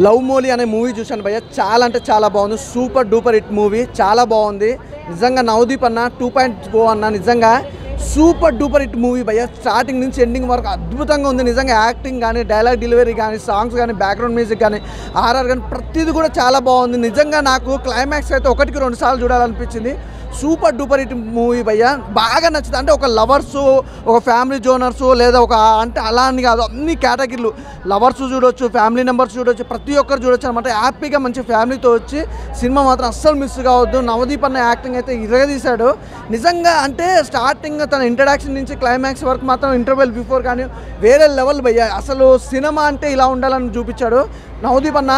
Love Mouli అనే movie చూశాను భయ్య, చాలా అంటే చాలా బాగుంది. సూపర్ డూపర్ హిట్ మూవీ, చాలా బాగుంది నిజంగా. నవదీప్ అన్న 2.0 అన్న నిజంగా సూపర్ డూపర్ హిట్ మూవీ భయ్య. స్టార్టింగ్ నుంచి ఎండింగ్ వరకు అద్భుతంగా ఉంది నిజంగా. యాక్టింగ్ కానీ, డైలాగ్ డెలివరీ కానీ, సాంగ్స్ కానీ, బ్యాక్గ్రౌండ్ మ్యూజిక్ కానీ, ఆర్ఆర్ కానీ ప్రతిదీ కూడా చాలా బాగుంది నిజంగా. నాకు క్లైమాక్స్ అయితే 1-2 సార్లు చూడాలనిపించింది. సూపర్ డూపర్ హిట్ మూవీ భయ్య, బాగా నచ్చుతుంది. అంటే ఒక లవర్స్, ఒక ఫ్యామిలీ జోనర్స్, లేదా ఒక అంటే అలా అని కాదు, అన్ని కేటగిరీలు లవర్స్ చూడొచ్చు, ఫ్యామిలీ మెంబర్స్ చూడొచ్చు, ప్రతి ఒక్కరు చూడొచ్చు అనమాట. హ్యాపీగా మంచి ఫ్యామిలీతో వచ్చి సినిమా మాత్రం అస్సలు మిస్ కావద్దు. నవదీప్ అన్న యాక్టింగ్ అయితే ఇరగదీశాడు నిజంగా. అంటే స్టార్టింగ్ తన ఇంట్రడక్షన్ నుంచి క్లైమాక్స్ వరకు మాత్రం ఇంటర్వెల్ బిఫోర్ కానీ వేరే లెవెల్ భయ్య. అసలు సినిమా అంటే ఇలా ఉండాలని చూపించాడు నవదీప్ అన్న.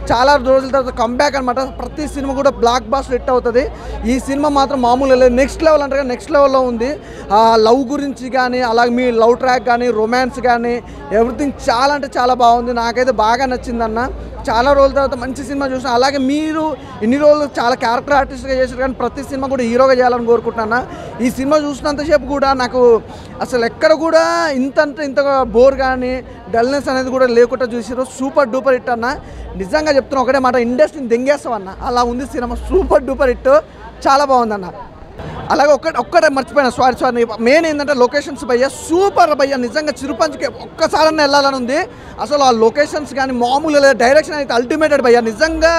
చాలా రోజుల తర్వాత కంబ్యాక్ అనమాట. ప్రతి సినిమా కూడా బ్లాక్ బాస్టర్ హిట్ అవుతుంది. ఈ సినిమా మాత్రం మామూలుగా లేదు, నెక్స్ట్ లెవెల్ అంటే నెక్స్ట్ లెవెల్లో ఉంది. లవ్ గురించి కానీ, అలాగే మీ లవ్ ట్రాక్ కానీ, రొమాన్స్ కానీ ఎవ్రీథింగ్ చాలా అంటే చాలా బాగుంది. నాకైతే బాగా నచ్చిందన్న. చాలా రోజుల తర్వాత మంచి సినిమా చూసిన. అలాగే మీరు ఇన్ని రోజులు చాలా క్యారెక్టర్ ఆర్టిస్ట్గా చేశారు, కానీ ప్రతి సినిమా కూడా హీరోగా చేయాలని కోరుకుంటున్నా. ఈ సినిమా చూసినంతసేపు కూడా నాకు అసలు ఎక్కడ కూడా ఇంత బోర్ కానీ డల్నెస్ అనేది కూడా లేకుండా చూసారు. సూపర్ డూపర్ హిట్ అన్న నిజంగా చెప్తున్నా. ఒకటే మాట, ఇండస్ట్రీని దెంగేస్తాం అన్న, అలా ఉంది సినిమా. సూపర్ డూపర్ హిట్, చాలా బాగుందన్న. అలాగే ఒక్కటే మర్చిపోయినా, సారీ మెయిన్ ఏంటంటే లొకేషన్స్ భయ్య, సూపర్ భయ్య నిజంగా. చిరుపంచికి ఒక్కసారన్నా వెళ్ళాలని ఉంది. అసలు ఆ లొకేషన్స్ కానీ మామూలు లేదు, డైరెక్షన్ అయితే అల్టిమేటెడ్ భయ్య నిజంగా.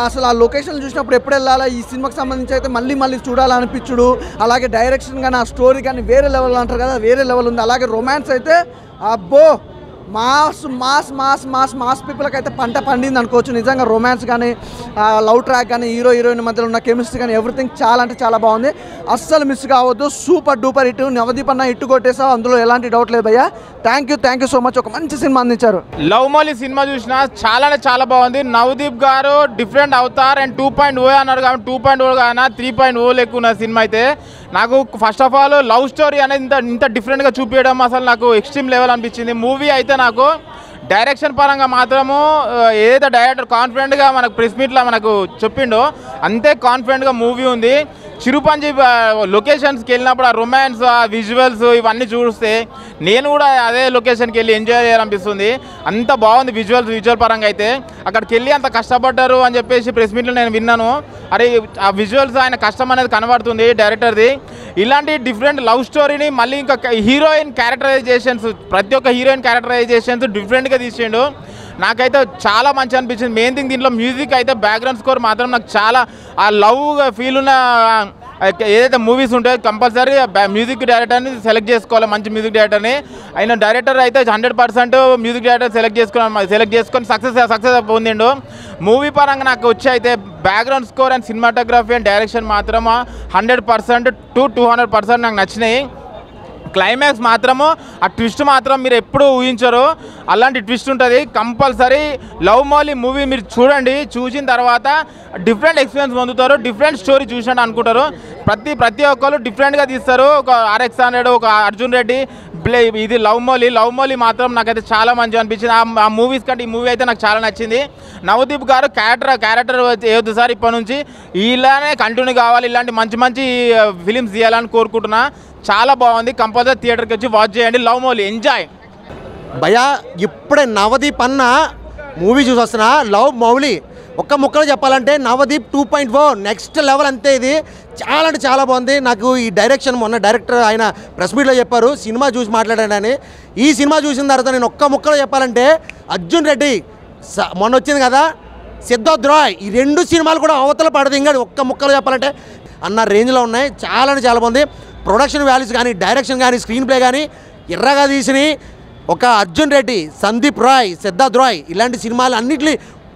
అసలు ఆ లొకేషన్లు చూసినప్పుడు ఎప్పుడు వెళ్ళాలా, ఈ సినిమాకి సంబంధించి అయితే మళ్ళీ చూడాలనిపించుడు. అలాగే డైరెక్షన్ కానీ, ఆ స్టోరీ కానీ వేరే లెవెల్ అంటారు కదా, వేరే లెవెల్ ఉంది. అలాగే రొమాన్స్ అయితే అబ్బో mass mass mass mass mass పీపుల్కి అయితే పంట పండింది అనుకోవచ్చు నిజంగా. రొమాన్స్ కానీ, లవ్ ట్రాక్ కానీ, హీరోయిన్ మధ్యలో ఉన్న కెమిస్ట్రీ కానీ ఎవ్రీథింగ్ చాలా అంటే చాలా బాగుంది. అస్సలు మిస్ కావద్దు. Super duper hit. నవదీప్ అన్న హిట్ కొట్టేసావు, అందులో ఎలాంటి డౌట్ లేదు భయ్య. Thank you so much. ఒక మంచి సినిమా అందించారు. లవ్ మోలీ సినిమా చూసినా చాలా అంటే చాలా బాగుంది. నవదీప్ గారు డిఫరెంట్ అవుతారు అండ్ 2.0 అన్నారు కాబట్టి 2.0 కానీ 3.0 లెక్క ఉన్న సినిమా అయితే నాకు first of all love story అనేది ఇంత డిఫరెంట్గా చూపించడం అసలు నాకు ఎక్స్ట్రీమ్ లెవెల్ అనిపించింది. మూవీ అయితే నాకు డైరెక్షన్ పరంగా మాత్రము ఏదైతే డైరెక్టర్ కాన్ఫిడెంట్గా మనకు ప్రెస్ మీట్లో మనకు చెప్పిండో అంతే కాన్ఫిడెంట్గా మూవీ ఉంది. చిరుపంజి లొకేషన్స్కి వెళ్ళినప్పుడు ఆ రొమాన్స్, ఆ విజువల్స్ ఇవన్నీ చూస్తే నేను కూడా అదే లొకేషన్కి వెళ్ళి ఎంజాయ్ చేయాలనిపిస్తుంది. అంత బాగుంది విజువల్ పరంగా అయితే. అక్కడికి వెళ్ళి అంత కష్టపడ్డారు అని చెప్పేసి ప్రెస్ మీట్లో నేను విన్నాను. అరే ఆ విజువల్స్ ఆయన కష్టం అనేది కనబడుతుంది డైరెక్టర్ది. ఇలాంటి డిఫరెంట్ లవ్ స్టోరీని మళ్ళీ ఇంకా హీరోయిన్ క్యారెక్టరైజేషన్స్, ప్రతి ఒక్క హీరోయిన్ క్యారెక్టరైజేషన్స్ డిఫరెంట్గా తీసిండు. నాకైతే చాలా మంచి అనిపించింది. మెయిన్ థింగ్ దీంట్లో మ్యూజిక్ అయితే బ్యాక్గ్రౌండ్ స్కోర్ మాత్రం నాకు చాలా ఆ లవ్ ఫీల్ ఉన్న ఏదైతే మూవీస్ ఉంటాయో కంపల్సరీ మ్యూజిక్ డైరెక్టర్ని సెలెక్ట్ చేసుకోవాలి, మంచి మ్యూజిక్ డైరెక్టర్ని. ఆయన డైరెక్టర్ అయితే 100% మ్యూజిక్ డైరెక్టర్ సెలెక్ట్ చేసుకొని సక్సెస్ పొందిండు. మూవీ పరంగా నాకు వచ్చి అయితే background score and cinematography and direction మాత్రం 100% to 200% నాకు నచ్చినాయి. క్లైమాక్స్ మాత్రము ఆ ట్విస్ట్ మాత్రం మీరు ఎప్పుడు ఊహించరు, అలాంటి ట్విస్ట్ ఉంటుంది. కంపల్సరీ లవ్ మోలీ మూవీ మీరు చూడండి. చూసిన తర్వాత డిఫరెంట్ ఎక్స్పీరియన్స్ పొందుతారు, డిఫరెంట్ స్టోరీ చూసినట్టు అనుకుంటారు. ప్రతి ఒక్కరు డిఫరెంట్గా తీస్తారు. ఒక RX100, ఒక అర్జున్ రెడ్డి, ఇది లవ్ మోలీ మాత్రం నాకైతే చాలా మంచిగా అనిపించింది. ఆ మూవీస్ కంటే ఈ మూవీ అయితే నాకు చాలా నచ్చింది. నవదీప్ గారు క్యారెక్టర్ ఏదో సార్ ఇప్పటి నుంచి ఇలానే కంటిన్యూ కావాలి, ఇలాంటి మంచి ఫిలిమ్స్ తీయాలని కోరుకుంటున్నా. చాలా బాగుంది. కంపల్సరీ థియేటర్కి వచ్చి వాచ్ చేయండి. లవ్ మోలీ ఎంజాయ్ భయ్యా. ఇప్పుడే నవదీప్ అన్న మూవీ చూసి వస్తున్నా. లవ్ మౌలి ఒక్క ముక్కలో చెప్పాలంటే నవదీప్ 2.0 నెక్స్ట్ లెవెల్ అంతే. ఇది చాలా అంటే చాలా బాగుంది. నాకు ఈ డైరెక్షన్ మొన్న డైరెక్టర్ ఆయన ప్రెస్ మీట్లో చెప్పారు సినిమా చూసి మాట్లాడానని. ఈ సినిమా చూసిన తర్వాత నేను ఒక్క ముక్కలో చెప్పాలంటే అర్జున్ రెడ్డి మొన్న వచ్చింది కదా, సిద్ధార్థ్ రాయ్, ఈ 2 సినిమాలు కూడా అవతల పడదు. ఇంకా ఒక్క ముక్కలో చెప్పాలంటే అన్న రేంజ్లో ఉన్నాయి. చాలా అంటే చాలా బాగుంది. ప్రొడక్షన్ వాల్యూస్ కానీ, డైరెక్షన్ కానీ, స్క్రీన్ ప్లే కానీ ఎర్రగా తీసిని ఒక అర్జున్ రెడ్డి, సందీప్ రాయ్, సిద్ధార్థ్ రాయ్ ఇలాంటి సినిమాలు అన్నింటినీ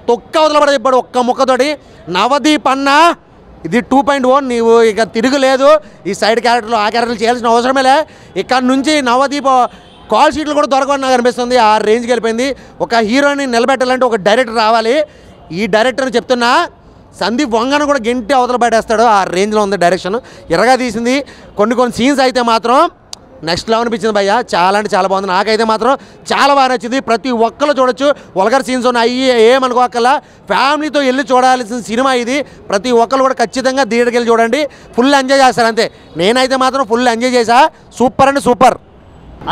తొక్క అవతల పడ చెప్పాడు ఒక్క ముక్కతోటి. నవదీప్ అన్న ఇది 2.0, నీవు ఇక తిరుగులేదు. ఈ సైడ్ క్యారెక్టర్లు ఆ క్యారెక్టర్లు చేయాల్సిన అవసరమేలే. ఇక్కడ నుంచి నవదీప్ కాల్ షీట్లు కూడా దొరకని నాకు అనిపిస్తుంది. ఆ రేంజ్కి వెళ్ళిపోయింది. ఒక హీరోని నిలబెట్టాలంటే ఒక డైరెక్టర్ రావాలి. ఈ డైరెక్టర్ని చెప్తున్నా, సందీప్ వంగను కూడా గెంటి అవతల పడేస్తాడు. ఆ రేంజ్లో ఉంది డైరెక్షన్, ఎర్రగా తీసింది. కొన్ని సీన్స్ అయితే మాత్రం నెక్స్ట్ లెవెల్ అనిపించింది భయ్య. చాలా అంటే చాలా బాగుంది. నాకైతే మాత్రం చాలా బాగా నచ్చింది. ప్రతి ఒక్కరు చూడొచ్చు. వల్గర్ సీన్స్ ఉన్నాయి, ఏమనుకోకల్లా ఫ్యామిలీతో వెళ్ళి చూడాల్సిన సినిమా ఇది. ప్రతి ఒక్కరు కూడా ఖచ్చితంగా థియేటర్కి వెళ్ళి చూడండి. ఫుల్ ఎంజాయ్ చేస్తారు అంతే. నేనైతే మాత్రం ఫుల్ ఎంజాయ్ చేశా. సూపర్ అంటే సూపర్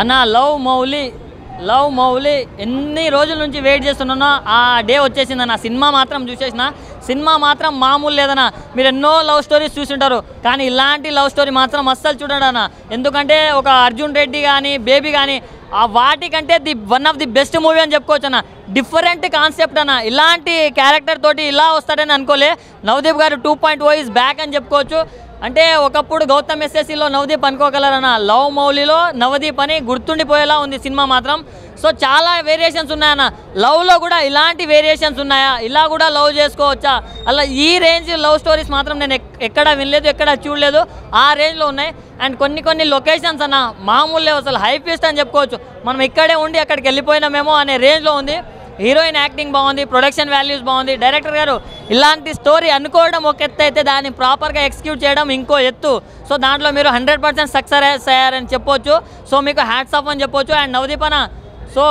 అన్న. లవ్ మౌలి లవ్ మౌలి ఎన్ని రోజుల నుంచి వెయిట్ చేస్తున్నానో ఆ డే వచ్చేసిందన్న. సినిమా మాత్రం చూసేసిన, సినిమా మాత్రం మామూలు లేదన్న. మీరు ఎన్నో లవ్ స్టోరీస్ చూసింటారు, కానీ ఇలాంటి లవ్ స్టోరీ మాత్రం అస్సలు చూడండి అన్న. ఎందుకంటే ఒక అర్జున్ రెడ్డి కానీ బేబీ కానీ ఆ వాటికంటే one of the best movie అని చెప్పుకోవచ్చు అన్న. డిఫరెంట్ కాన్సెప్ట్ అన్న. ఇలాంటి క్యారెక్టర్ తోటి ఇలా వస్తాడని అనుకోలే. నవదీప్ గారు 2.0 ఈజ్ బ్యాక్ అని చెప్పుకోవచ్చు. అంటే ఒకప్పుడు గౌతమ్ ఎస్ఎస్సిలో నవదీప్ అనుకోగలరన్న, లవ్ మౌలిలో నవదీప్ అని గుర్తుండిపోయేలా ఉంది సినిమా మాత్రం. సో చాలా వేరియేషన్స్ ఉన్నాయన్న. లవ్లో కూడా ఇలాంటి వేరియేషన్స్ ఉన్నాయా, ఇలా కూడా లవ్ చేసుకోవచ్చా, అలా ఈ రేంజ్ లవ్ స్టోరీస్ మాత్రం నేను ఎక్కడ వినలేదు, ఎక్కడ చూడలేదు. ఆ రేంజ్లో ఉన్నాయి. అండ్ కొన్ని లొకేషన్స్ అన్న మామూలు లేవు, అసలు హై ఫీస్ట్ అని చెప్పుకోవచ్చు. మనం ఇక్కడే ఉండి అక్కడికి వెళ్ళిపోయినామేమో అనే రేంజ్లో ఉంది. హీరోయిన్ యాక్టింగ్ బాగుంది, ప్రొడక్షన్ వాల్యూస్ బాగుంది. డైరెక్టర్ గారు ఇలాంటి స్టోరీ అనుకోవడం ఒక ఎత్తు అయితే దాన్ని ప్రాపర్గా ఎగ్జిక్యూట్ చేయడం ఇంకో ఎత్తు. సో దాంట్లో మీరు 100% సక్సెస్ అయ్యారని చెప్పొచ్చు. సో మీకు హ్యాట్స్ ఆఫ్ అని చెప్పొచ్చు. అండ్ నవదీప్ అన్న, సో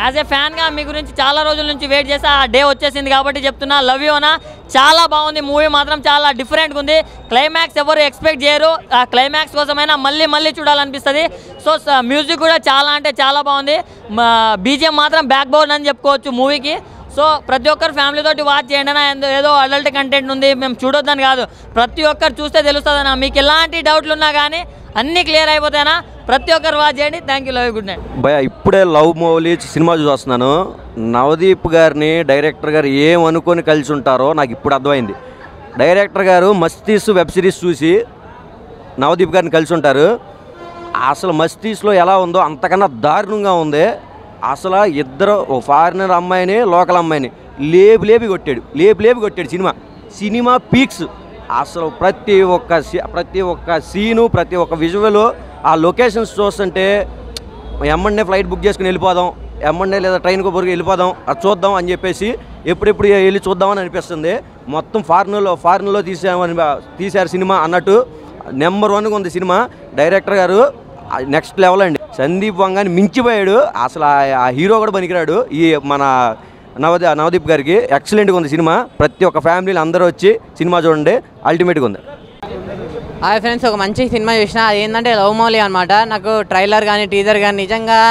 యాజ్ ఏ ఫ్యాన్గా మీ గురించి చాలా రోజుల నుంచి వెయిట్ చేసి ఆ డే వచ్చేసింది కాబట్టి చెప్తున్నా, లవ్ యూ అన్న. చాలా బాగుంది మూవీ మాత్రం, చాలా డిఫరెంట్గా ఉంది. క్లైమాక్స్ ఎవరు ఎక్స్పెక్ట్ చేయరు, ఆ క్లైమాక్స్ కోసమైనా మళ్ళీ చూడాలనిపిస్తుంది. సో మ్యూజిక్ కూడా చాలా అంటే చాలా బాగుంది. బీజిఎం మాత్రం బ్యాక్ బోన్ అని చెప్పుకోవచ్చు మూవీకి. సో ప్రతి ఒక్కరు ఫ్యామిలీతోటి వాచ్ చేయండి అన్న. ఏదో అడల్ట్ కంటెంట్ ఉంది మేము చూడొద్దని కాదు, ప్రతి ఒక్కరు చూస్తే తెలుస్తుందన్న. మీకు ఎలాంటి డౌట్లు ఉన్నా కానీ అన్నీ క్లియర్ అయిపోతాయన్నా. ప్రతి ఒక్కరు వాచ్ చేయండి. Thank you, love, good night. భయ ఇప్పుడే లవ్ మౌలి సినిమా చూస్తున్నాను. నవదీప్ గారిని డైరెక్టర్ గారు ఏమనుకొని కలిసి ఉంటారో నాకు ఇప్పుడు అర్థమైంది. డైరెక్టర్ గారు మస్తీస్ వెబ్ సిరీస్ చూసి నవదీప్ గారిని కలిసి ఉంటారు. అసలు మస్తీస్లో ఎలా ఉందో అంతకన్నా దారుణంగా ఉంది. అసలు ఇద్దరు ఒక ఫారినర్ అమ్మాయిని లోకల్ అమ్మాయిని లేపి కొట్టాడు. Cinema peaks. అసలు ప్రతి ఒక్క సీను, ప్రతి ఒక్క విజువల్, ఆ లొకేషన్స్ చూస్తుంటే ఎమ్మండే ఫ్లైట్ బుక్ చేసుకుని వెళ్ళిపోదాం, ఎమ్మండే లేదా ట్రైన్కి పొరుగు వెళ్ళిపోదాం, అది చూద్దాం అని చెప్పేసి ఎప్పుడెప్పుడు వెళ్ళి చూద్దామని అనిపిస్తుంది. మొత్తం ఫారిన్లో తీశారు సినిమా అన్నట్టు. నెంబర్ 1గా ఉంది సినిమా. డైరెక్టర్ గారు నెక్స్ట్ లెవెల్ అండి. సందీప్ వంగాని మించిపోయాడు. అసలు ఆ హీరో కూడా పనికిరాడు ఈ మన నవదీప్ గారికి. ఎక్సలెంట్గా ఉంది సినిమా. ప్రతి ఒక్క ఫ్యామిలీలు అందరూ వచ్చి సినిమా చూడండి, అల్టిమేట్గా ఉంది. హాయ్ ఫ్రెండ్స్, ఒక మంచి సినిమా చూసిన. అది ఏంటంటే లవ్ మౌలి అనమాట. నాకు ట్రైలర్ కానీ టీజర్ కానీ నిజంగా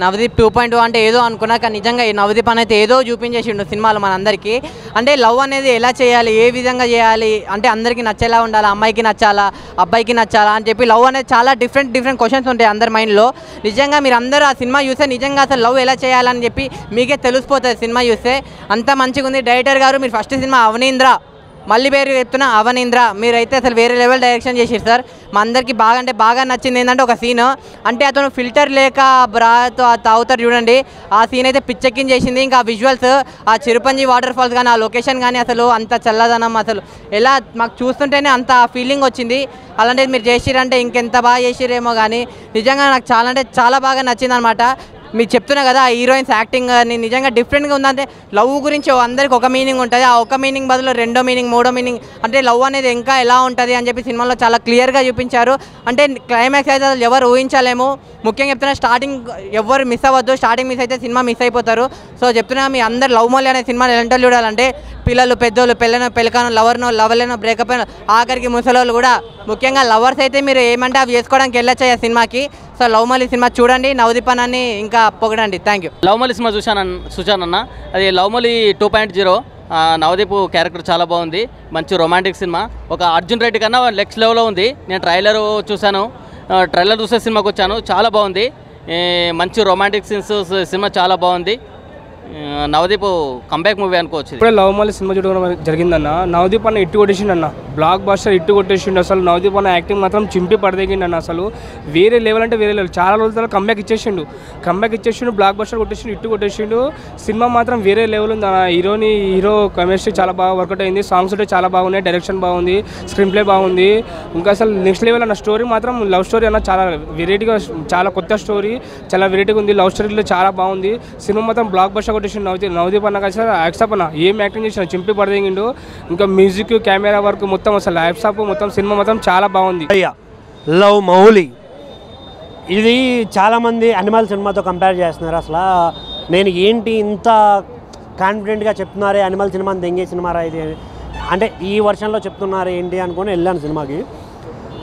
నవదీప్ 2.0 అంటే ఏదో అనుకున్నా, కానీ నిజంగా ఈ నవదీప్ అనేది ఏదో చూపించేసిండు సినిమాలో మనందరికీ. అంటే లవ్ అనేది ఎలా చేయాలి, ఏ విధంగా చేయాలి, అంటే అందరికీ నచ్చేలా ఉండాలి, అమ్మాయికి నచ్చాలా, అబ్బాయికి నచ్చాలా అని చెప్పి లవ్ అనేది చాలా డిఫరెంట్ క్వశ్చన్స్ ఉంటాయి అందరి మైండ్లో. నిజంగా మీరు అందరూ ఆ సినిమా చూస్తే నిజంగా అసలు లవ్ ఎలా చేయాలని చెప్పి మీకే తెలిసిపోతుంది సినిమా చూస్తే. అంత మంచిగా ఉంది. డైరెక్టర్ గారు మీరు ఫస్ట్ సినిమా అవనీంద్ర, మళ్ళీ పేరు చెప్తున్నా అవనీంద్ర, మీరైతే అసలు వేరే లెవెల్ డైరెక్షన్ చేసారు సార్. మా అందరికీ బాగా నచ్చింది ఏంటంటే ఒక సీన్, అంటే అతను ఫిల్టర్ లేక బ్రాతో తాగుతారు చూడండి, ఆ సీన్ అయితే పిచ్చెక్కించేసింది. ఇంకా ఆ విజువల్స్, ఆ చిరుపంజి వాటర్ ఫాల్స్ కానీ, ఆ లొకేషన్ కానీ అసలు అంత చల్లదనం, అసలు ఎలా మాకు చూస్తుంటేనే అంత ఫీలింగ్ వచ్చింది. అలాంటిది మీరు చేసిరంటే ఇంకెంత బాగా చేసిరేమో. కానీ నిజంగా నాకు చాలా అంటే చాలా బాగా నచ్చింది అనమాట. మీరు చెప్తున్నా కదా ఆ హీరోయిన్స్ యాక్టింగ్ నిజంగా డిఫరెంట్గా ఉందంటే లవ్ గురించి అందరికి ఒక మీనింగ్ ఉంటుంది, ఆ ఒక మీనింగ్ బదులు రెండో మీనింగ్, మూడో మీనింగ్, అంటే లవ్ అనేది ఇంకా ఎలా ఉంటుంది అని చెప్పి సినిమాలో చాలా క్లియర్గా చూపించారు. అంటే క్లైమాక్స్ అయితే అసలు ఎవరు ఊహించలేము. ముఖ్యంగా చెప్తున్నా స్టార్టింగ్ ఎవరు మిస్ అవ్వద్దు. స్టార్టింగ్ మిస్ అయితే సినిమా మిస్ అయిపోతారు. సో చెప్తున్నా మీ అందరు లవ్ మౌలి అనే సినిమా ఎలాంటి చూడాలంటే పిల్లలు, పెద్దోళ్ళు, పెళ్ళకాను, లవర్నో, లవర్లేనో, బ్రేకప్ అయినా, ఆఖరికి ముసలోళ్ళు కూడా. ముఖ్యంగా లవర్స్ అయితే మీరు ఏమంటే అవి చేసుకోవడానికి వెళ్ళొచ్చాయి ఆ సినిమాకి. సో లవ్ మౌలి సినిమా చూడండి, నవదీప్ అన్నని ఇంకా పొగడండి. Thank you. Love Mouli cinema చూశానన్న. అది లవ్ మౌలి 2.0. నవదీప్ క్యారెక్టర్ చాలా బాగుంది. మంచి రొమాంటిక్ సినిమా. ఒక అర్జున్ రెడ్డి కన్నా నెక్స్ట్ లెవెల్లో ఉంది. నేను ట్రైలర్ చూశాను, ట్రైలర్ చూసే సినిమాకి వచ్చాను. చాలా బాగుంది. మంచి రొమాంటిక్ సీన్స్, సినిమా చాలా బాగుంది. నవదీప్ కంబ్యాక్ మూవీ అనుకోవచ్చు. ఇప్పుడే లవ్ మౌలి సినిమా చూడడం జరిగిందన్న. నవదీప్ అన్న ఇట్టు కొట్టేసిండన్న, బ్లాక్ బాస్టర్ ఇట్టు కొట్టేసిండు. అసలు నవదీప్ అన్న యాక్టింగ్ మాత్రం చింపి పడదగిండన్న. అసలు వేరే లెవెల్ అంటే వేరే లెవెల్. చాలా రోజుల తర్వాత కంబ్యాక్ ఇచ్చేసిండు, బ్లాక్ బాస్టర్ కొట్టేసిండు, ఇట్టు కొట్టేసిండు. సినిమా మాత్రం వేరే లెవెల్ ఉంది అన్న. హీరో కెమిస్ట్రీ చాలా బాగా వర్కౌట్ అయింది. సాంగ్స్ ఉంటే చాలా బాగున్నాయి, డైరెక్షన్ బాగుంది, స్క్రీన్ ప్లే బాగుంది. ఇంకా అసలు నెక్స్ట్ లెవెల్ అన్న. స్టోరీ మాత్రం లవ్ స్టోరీ అన్న, చాలా వెరైటీగా, చాలా కొత్త స్టోరీ, చాలా వెరైటీగా ఉంది. లవ్ స్టోరీలో చాలా బాగుంది. సినిమా మాత్రం బ్లాక్ బాస్టర్ కొట్టేసిండు నవదీప్ అన్న. అసలు యాక్సాప్ అన్న ఏం యాక్టింగ్ చేసిన, చింపి పడదగిండు. ఇంకా మ్యూజిక్, కెమెరా వర్క్ మొత్తం అసలు యాక్సాప్ మొత్తం సినిమా మొత్తం చాలా బాగుంది. లవ్ మౌలి ఇది చాలామంది అనిమల్ సినిమాతో కంపేర్ చేస్తున్నారు. అసలు నేను ఏంటి ఇంత కాన్ఫిడెంట్గా చెప్తున్నారే అనిమల్ సినిమాని దెంగే సినిమారా ఇది అంటే ఈ వర్షన్లో చెప్తున్నారు ఏంటి అనుకొని వెళ్ళాను సినిమాకి.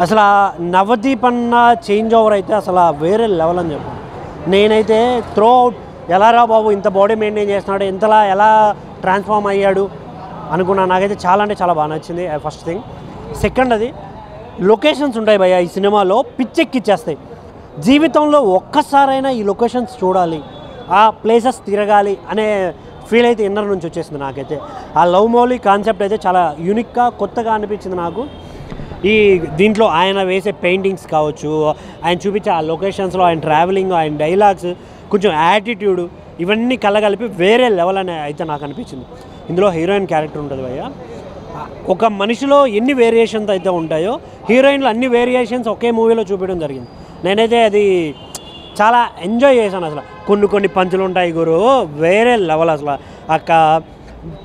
అసలు నవదీప్ అన్న చేంజ్ ఓవర్ అయితే అసలు వేరే లెవెల్ అని చెప్పాను. నేనైతే త్రో అవుట్ ఎలా రా బాబు ఇంత బాడీ మెయింటైన్ చేస్తున్నాడు, ఇంతలా ఎలా ట్రాన్స్ఫార్మ్ అయ్యాడు అనుకున్నా. నాకైతే చాలా అంటే చాలా బాగా నచ్చింది ఫస్ట్ థింగ్. సెకండ్, అది లొకేషన్స్ ఉంటాయి భయ్య ఈ సినిమాలో, పిచ్చెక్కిచ్చేస్తాయి. జీవితంలో ఒక్కసారైనా ఈ లొకేషన్స్ చూడాలి, ఆ ప్లేసెస్ తిరగాలి అనే ఫీల్ అయితే ఇన్నర్ నుంచి వచ్చేసింది నాకైతే. ఆ లవ్ మౌలి కాన్సెప్ట్ అయితే చాలా యూనిక్గా కొత్తగా అనిపించింది నాకు. ఈ దీంట్లో ఆయన వేసే పెయింటింగ్స్ కావచ్చు, ఆయన చూపించే ఆ లొకేషన్స్లో ఆయన ట్రావెలింగ్, ఆయన డైలాగ్స్, కొంచెం యాటిట్యూడ్, ఇవన్నీ కలగలిపి వేరే లెవెల్ అని అయితే నాకు అనిపించింది. ఇందులో హీరోయిన్ క్యారెక్టర్ ఉంటుంది భయ్య. ఒక మనిషిలో ఎన్ని వేరియేషన్స్ అయితే ఉంటాయో హీరోయిన్లో అన్ని వేరియేషన్స్ ఒకే మూవీలో చూపించడం జరిగింది. నేనైతే అది చాలా ఎంజాయ్ చేశాను. అసలు కొన్ని పంచులు ఉంటాయి గురు, వేరే లెవెల్. అసలు అక్క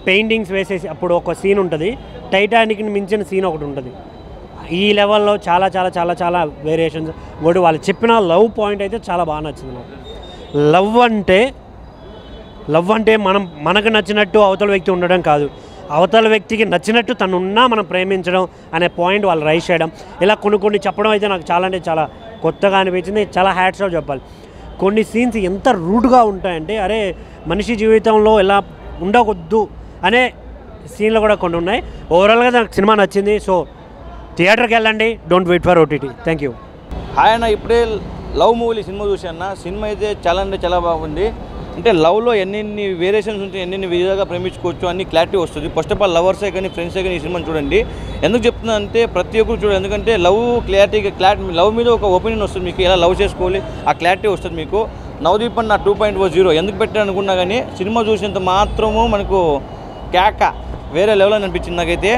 పెయింటింగ్స్ వేసేసి అప్పుడు ఒక సీన్ ఉంటుంది, టైటానిక్ని మించిన సీన్ ఒకటి ఉంటుంది. ఈ లెవెల్లో చాలా చాలా చాలా చాలా వేరియేషన్స్. ఒకటి వాళ్ళు చెప్పిన లవ్ పాయింట్ అయితే చాలా బాగా నచ్చింది నాకు. లవ్ అంటే మనకు నచ్చినట్టు అవతల వ్యక్తి ఉండడం కాదు, అవతల వ్యక్తికి నచ్చినట్టు తనున్నా మనం ప్రేమించడం అనే పాయింట్ వాళ్ళు రైజ్ చేయడం, ఇలా కొన్ని చెప్పడం అయితే నాకు చాలా అంటే చాలా కొత్తగా అనిపించింది. చాలా హ్యాట్స్ ఆఫ్ చెప్పాలి. కొన్ని సీన్స్ ఎంత రూడ్గా ఉంటాయంటే, అరే మనిషి జీవితంలో ఇలా ఉండకూడదు అనే సీన్లు కూడా కొన్ని ఉన్నాయి. ఓవరాల్గా నాకు సినిమా నచ్చింది. సో థియేటర్కి వెళ్ళండి, don't wait for OTT. Thank you. ఆయన ఇప్పుడే లవ్ మూవీ సినిమా చూశాన్న. సినిమా అయితే చాలా అంటే చాలా బాగుంది. అంటే లవ్లో ఎన్ని వేరియేషన్స్ ఉంటాయి, ఎన్ని విధాలుగా ప్రేమించుకోవచ్చు అన్ని క్లారిటీ వస్తుంది. ఫస్ట్ ఆఫ్ ఆల్ లవర్సే కానీ ఫ్రెండ్సే కానీ ఈ సినిమాని చూడండి. ఎందుకు చెప్తున్నా అంటే ప్రతి ఒక్కరు చూడండి, ఎందుకంటే లవ్ లవ్ మీద ఒక ఒపీనియన్ వస్తుంది మీకు, ఎలా లవ్ చేసుకోవాలి ఆ క్లారిటీ వస్తుంది మీకు. నవదీప్ అన్న 2.0 ఎందుకు పెట్టారు అనుకున్నా కానీ సినిమా చూసినంత మాత్రము మనకు కేక వేరే లెవెల్ అని అనిపించింది నాకైతే.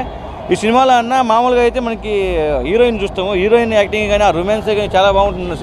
ఈ సినిమాలో అన్న మామూలుగా అయితే మనకి హీరోయిన్ చూస్తాము, హీరోయిన్ యాక్టింగ్ కానీ ఆ రొమాన్సే కానీ చాలా బాగుంటుంది.